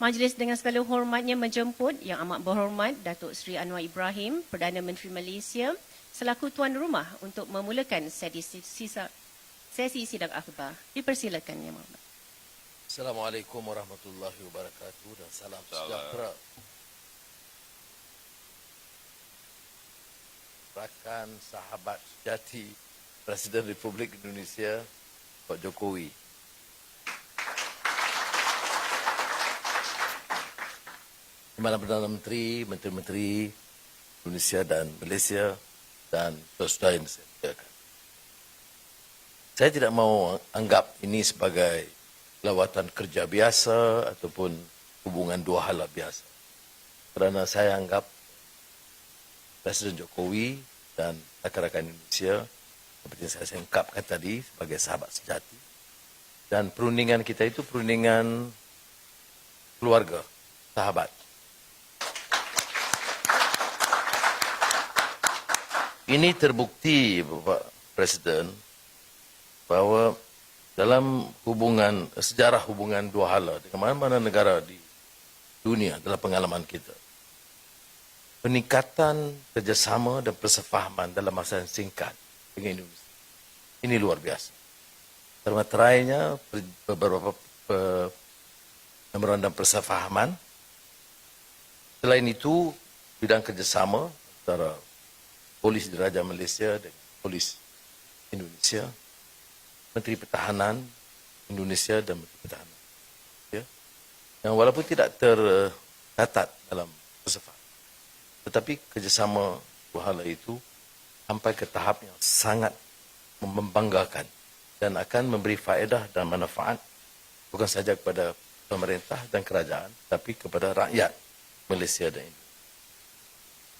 Majlis dengan segala hormatnya menjemput Yang Amat Berhormat Datuk Seri Anwar Ibrahim, Perdana Menteri Malaysia, selaku tuan rumah untuk memulakan sesi sidang akhbar. Dipersilakan, Yang Berhormat. Assalamualaikum warahmatullahi wabarakatuh dan salam sejahtera. Rakan sahabat sejati Presiden Republik Indonesia Pak Jokowi. Dimana Perdana Menteri, Menteri-Menteri Indonesia dan Malaysia dan saudara yang saya muliakan. Saya tidak mau anggap ini sebagai lawatan kerja biasa ataupun hubungan dua hala biasa. Kerana saya anggap Presiden Jokowi dan rakan-rakan Indonesia seperti yang saya singkapkan tadi sebagai sahabat sejati. Dan perundingan kita itu perundingan keluarga, sahabat. Ini terbukti Bapak Presiden bahawa dalam sejarah hubungan dua hala dengan mana-mana negara di dunia dalam pengalaman kita, peningkatan kerjasama dan persefahaman dalam masa yang singkat dengan Indonesia ini luar biasa. Termaterainya beberapa memorandum persefahaman. Selain itu, bidang kerjasama antara Polis Diraja Malaysia dan Polis Indonesia, Menteri Pertahanan Indonesia dan Menteri Pertahanan, ya, yang walaupun tidak tercatat dalam persefahaman, tetapi kerjasama dua hala itu sampai ke tahap yang sangat membanggakan dan akan memberi faedah dan manfaat bukan sahaja kepada pemerintah dan kerajaan, tapi kepada rakyat Malaysia dan Indonesia.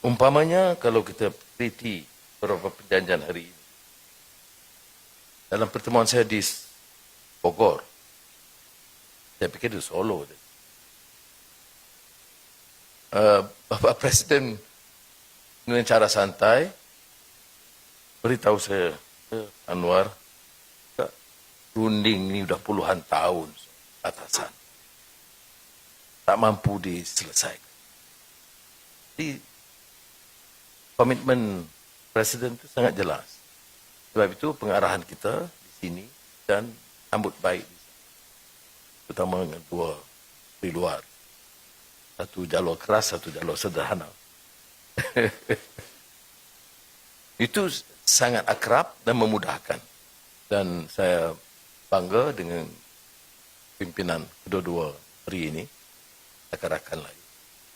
Umpamanya kalau kita teliti beberapa perjanjian hari ini, dalam pertemuan saya di Bogor, saya pikir di Solo, Bapak Presiden dengan cara santai beritahu saya, Anwar, runding ini sudah puluhan tahun atasan, tak mampu diselesaikan. Jadi komitmen Presiden itu sangat jelas. Sebab itu pengarahan kita di sini dan sambut baik, terutama dengan dua di luar. Satu jalur keras, satu jalur sederhana. Itu sangat akrab dan memudahkan. Dan saya bangga dengan pimpinan kedua-dua hari ini, rakan-rakan lain.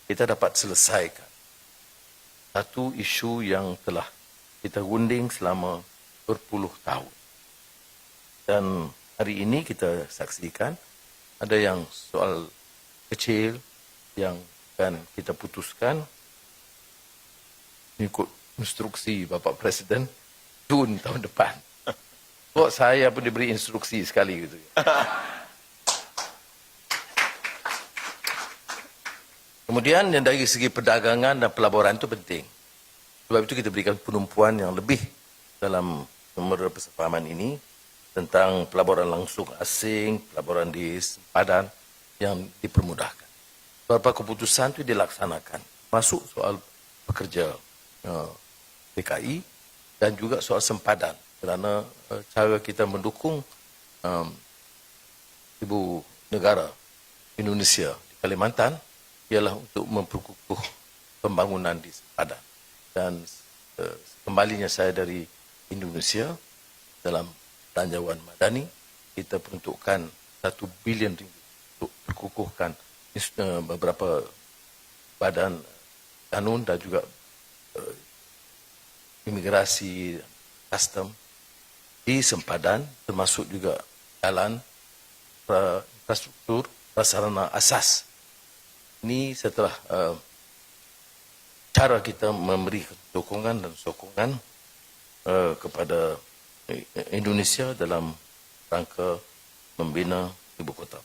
Kita dapat selesaikan satu isu yang telah kita gunding selama berpuluh tahun. Dan hari ini kita saksikan ada yang soal kecil yang akan kita putuskan mengikut instruksi Bapak Presiden Jun tahun depan. Kok saya pun diberi instruksi sekali gitu. Kemudian yang dari segi perdagangan dan pelaburan itu penting. Sebab itu kita berikan penumpuan yang lebih dalam memorandum persefahaman ini tentang pelaburan langsung asing, pelaburan di sempadan yang dipermudahkan. Beberapa keputusan itu dilaksanakan. Masuk soal pekerja DKI dan juga soal sempadan. Kerana cara kita mendukung ibu negara Indonesia di Kalimantan ialah untuk memperkukuh pembangunan di sempadan. Dan kembalinya saya dari Indonesia dalam belanjawan madani, kita peruntukkan 1 bilion ringgit untuk perkukuhkan beberapa badan kanun dan juga imigrasi, custom di sempadan, termasuk juga jalan, infrastruktur, prasarana asas. Ini setelah cara kita memberi dukungan dan sokongan kepada Indonesia dalam rangka membina ibu kota.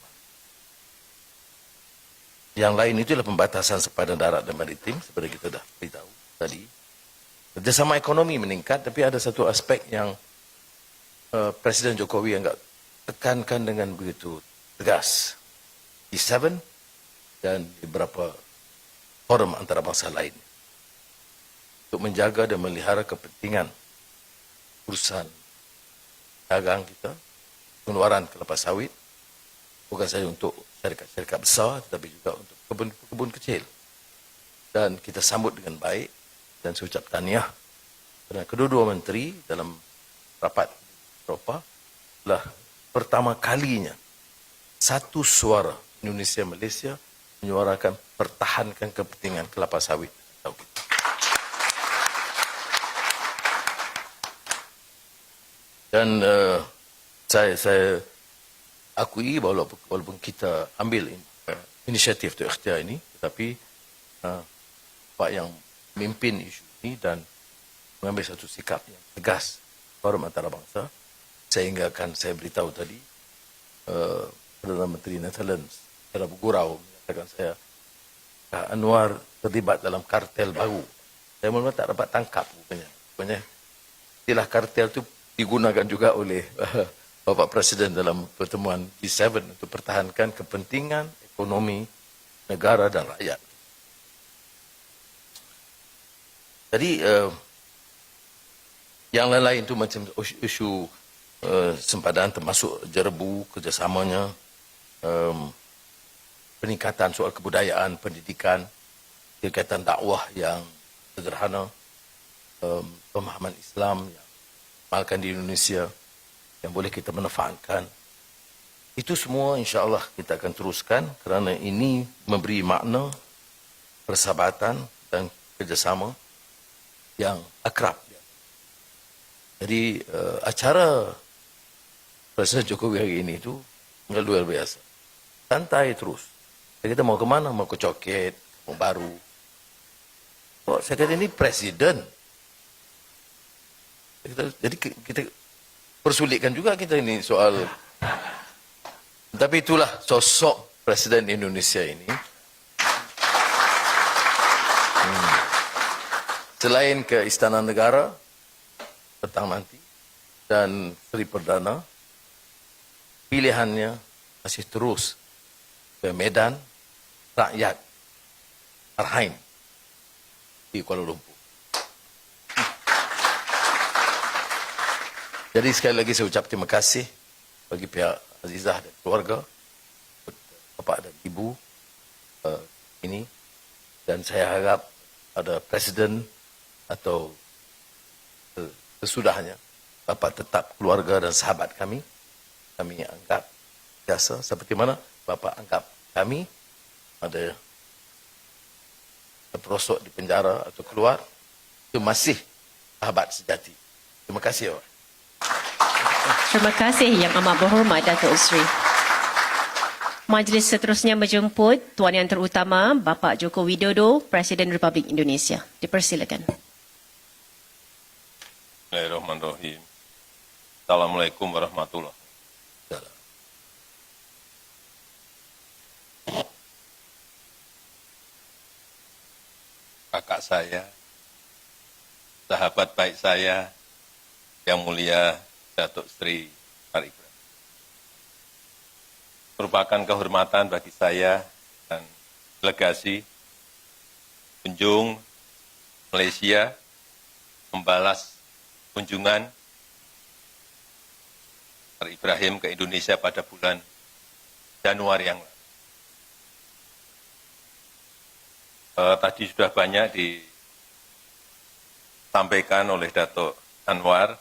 Yang lain itu adalah pembatasan sempadan darat dan maritim, seperti kita dah beritahu tadi. Kerjasama ekonomi meningkat, tapi ada satu aspek yang Presiden Jokowi anggap tekankan dengan begitu tegas. G7 dan beberapa forum antarabangsa lain untuk menjaga dan melihara kepentingan urusan dagang kita, pengeluaran kelapa sawit, bukan saja untuk syarikat-syarikat besar tetapi juga untuk kebun-kebun kecil. Dan kita sambut dengan baik dan saya ucap tahniah kerana kedua-dua menteri dalam rapat Eropah telah pertama kalinya satu suara Indonesia Malaysia menyuarakan pertahankan kepentingan kelapa sawit. Dan saya akui walaupun kita ambil inisiatif untuk ikhtiar ini, tetapi Pak yang memimpin isu ini dan mengambil satu sikap yang tegas forum antarabangsa, sehingga akan saya beritahu tadi Perdana Menteri Netherlands secara bergurau menyatakan saya Anwar terlibat dalam kartel baru. Saya mula tak dapat tangkap rupanya istilah kartel itu digunakan juga oleh Bapak Presiden dalam pertemuan G7 untuk pertahankan kepentingan ekonomi negara dan rakyat. Jadi yang lain-lain itu macam isu sempadan termasuk jerbu kerjasamanya, peningkatan soal kebudayaan, pendidikan, kegiatan dakwah yang sederhana, pemahaman Islam yang diamalkan di Indonesia yang boleh kita manfaatkan. Itu semua insya-Allah kita akan teruskan kerana ini memberi makna persahabatan dan kerjasama yang akrab. Jadi acara Presiden Jokowi hari ini itu luar biasa. Santai terus. Kita mau ke mana? Mau ke Coket, mau baru. Oh, saya kata ini presiden. Jadi kita persulitkan juga kita ini soal. Tapi itulah sosok Presiden Indonesia ini. Selain ke Istana Negara petang nanti dan Seri Perdana, pilihannya masih terus ke Medan Rakyat Arhain di Kuala Lumpur. Jadi sekali lagi saya ucap terima kasih bagi pihak Azizah dan keluarga, Bapak dan Ibu ini, dan saya harap ada Presiden atau sesudahnya Bapak tetap keluarga dan sahabat kami anggap biasa seperti mana Bapak anggap kami ada terperosok di penjara atau keluar, itu masih sahabat sejati. Terima kasih, Pak. Terima kasih Yang Amat Berhormat Datuk Seri. Majlis seterusnya menjemput Tuan Yang Terutama Bapak Joko Widodo, Presiden Republik Indonesia. Dipersilakan. Bismillahirrahmanirrahim. Assalamualaikum warahmatullahi wabarakatuh. Kakak saya, sahabat baik saya, yang mulia Datuk Seri Anwar Ibrahim. Merupakan kehormatan bagi saya dan delegasi kunjung Malaysia membalas kunjungan Anwar Ibrahim ke Indonesia pada bulan Januari yang lalu. Tadi sudah banyak disampaikan oleh Datuk Anwar.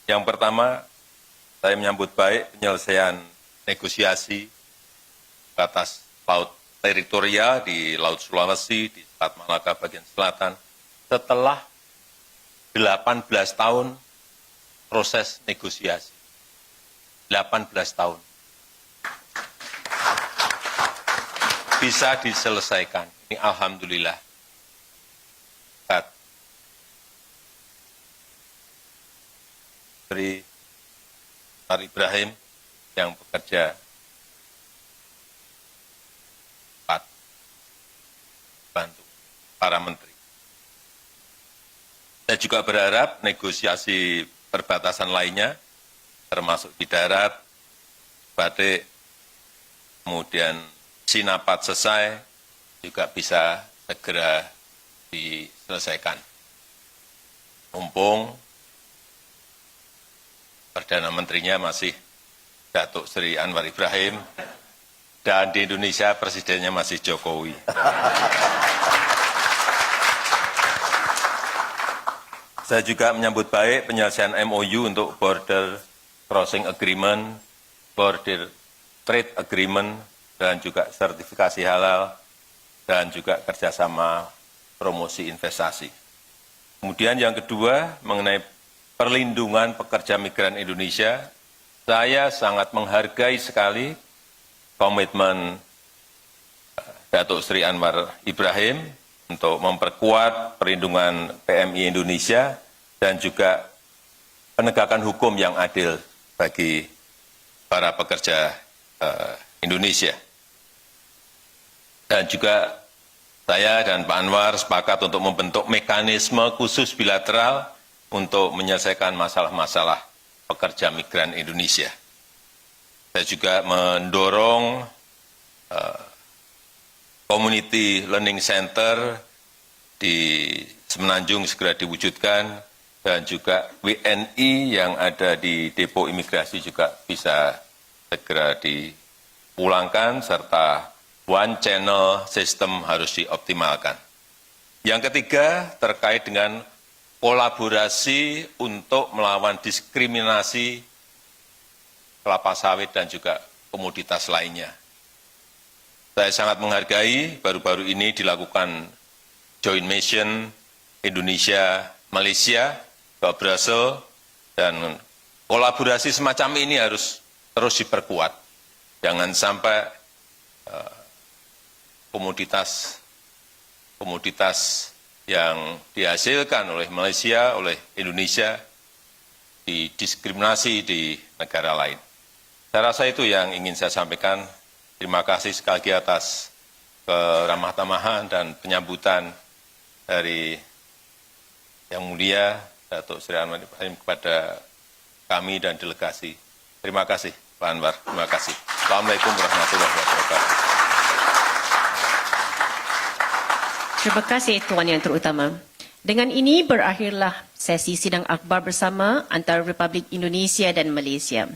Yang pertama, saya menyambut baik penyelesaian negosiasi batas laut teritorial di Laut Sulawesi, di Selat Malaka bagian selatan, setelah 18 tahun proses negosiasi. 18 tahun. Bisa diselesaikan. Ini alhamdulillah. Dari Anwar Ibrahim yang bekerja bantu para menteri. Saya juga berharap negosiasi perbatasan lainnya, termasuk di darat, Batik, kemudian sinapat selesai, juga bisa segera diselesaikan. Mumpung Perdana Menterinya masih Datuk Sri Anwar Ibrahim, dan di Indonesia presidennya masih Jokowi. Saya juga menyambut baik penyelesaian MOU untuk Border Crossing Agreement, Border Trade Agreement, dan juga sertifikasi halal, dan juga kerjasama promosi investasi. Kemudian yang kedua, mengenai perlindungan pekerja migran Indonesia, saya sangat menghargai sekali komitmen Datuk Sri Anwar Ibrahim untuk memperkuat perlindungan PMI Indonesia dan juga penegakan hukum yang adil bagi para pekerja Indonesia. Dan juga saya dan Pak Anwar sepakat untuk membentuk mekanisme khusus bilateral untuk menyelesaikan masalah-masalah pekerja migran Indonesia. Saya juga mendorong Community Learning Center di Semenanjung segera diwujudkan, dan juga WNI yang ada di depo imigrasi juga bisa segera dipulangkan, serta one channel system harus dioptimalkan. Yang ketiga, terkait dengan kolaborasi untuk melawan diskriminasi kelapa sawit dan juga komoditas lainnya. Saya sangat menghargai baru-baru ini dilakukan joint mission Indonesia-Malaysia ke Brussels, dan kolaborasi semacam ini harus terus diperkuat. Jangan sampai komoditas yang dihasilkan oleh Malaysia, oleh Indonesia, didiskriminasi di negara lain. Saya rasa itu yang ingin saya sampaikan. Terima kasih sekali lagi atas keramah tamahan dan penyambutan dari Yang Mulia Datuk Sri Anwar Ibrahim kepada kami dan delegasi. Terima kasih Pak Anwar. Terima kasih. Assalamualaikum warahmatullahi wabarakatuh. Terima kasih Tuan Yang Terutama. Dengan ini berakhirlah sesi sidang akhbar bersama antara Republik Indonesia dan Malaysia.